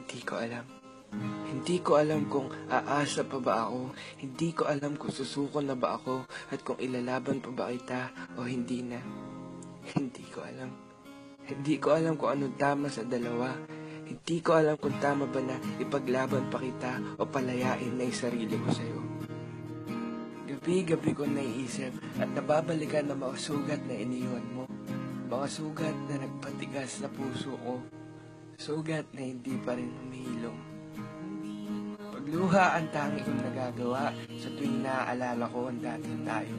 Hindi ko alam. Hindi ko alam kung aasa pa ba ako. Hindi ko alam kung susuko na ba ako at kung ilalaban pa ba kita o hindi na. Hindi ko alam. Hindi ko alam kung anong tama sa dalawa. Hindi ko alam kung tama ba na ipaglaban pa kita o palayain na yung sarili ko sa'yo. Gabi-gabi ko naiisip at nababalikan ng mga sugat na iniwan mo. Mga sugat na nagpatigas na puso ko. Sugat na hindi pa rin humihilom. Pagluha ang tangi kong nagagawa sa tuwing naaalala ko ang dating tayo.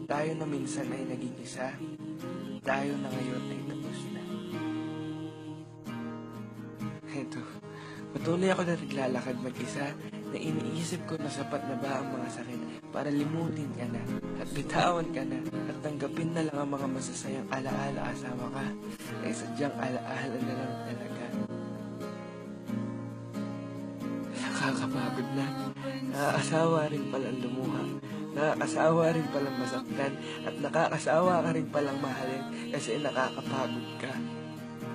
Tayo na minsan ay naging isa. Tayo na ngayon ay tapos na. Eto, patuloy ako na naglalakad mag-isa na iniisip ko na sapat na ba ang mga sakit para limutin ka na at bitawan ka na at tanggapin na lang ang mga masasayang alaala kasama ka ay sadyang alaala na lang talaga. Nakakapagod na. Nakakasawa rin palang lumuha. Nakakasawa rin palang masaktan at nakakasawa ka rin palang mahalin kasi nakakapagod ka.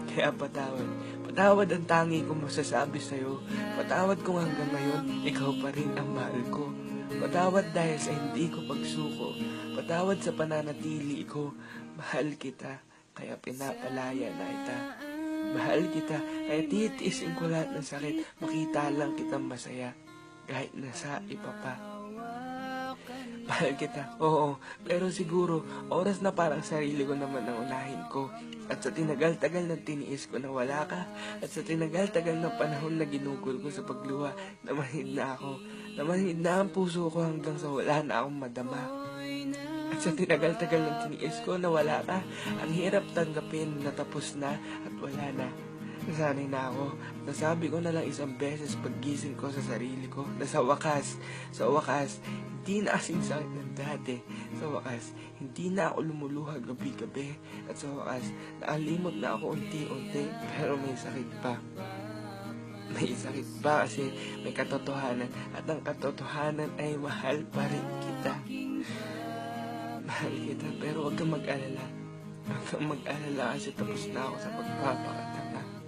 Kaya patawad. Patawad ang tangi kong masasabi sa'yo. Patawad kung hanggang ngayon, ikaw pa rin ang mahal ko. Patawad dahil sa hindi ko pagsuko. Patawad sa pananatili ko. Mahal kita, kaya pinapalaya na kita. Mahal kita, kaya titiisin ko lahat ng sakit. Makita lang kitang masaya, kahit nasa iba pa. Mahal kita, oo, pero siguro, oras na parang sarili ko naman ang unahin ko. At sa tinagal-tagal na tiniis ko na wala ka, at sa tinagal-tagal na panahon na ginugol ko sa pagluha, namanhid na ako. Namanhid na ang puso ko hanggang sa wala na akong madama. At sa tinagal-tagal na tiniis ko na wala ka, ang hirap tanggapin na tapos na at wala na. Nasanay na ako. Nasabi ko na lang isang beses paggising ko sa sarili ko na sa wakas, hindi na kasing sakit ng dati. Sa wakas, hindi na ako lumuluha gabi-gabi. At sa wakas, naalimot na ako unti-unti pero may sakit pa. May sakit pa kasi may katotohanan at ang katotohanan ay mahal pa rin kita. Mahal kita pero huwag kang mag-alala. Huwag kang mag-alala kasi tapos na ako sa pagpapakatanga.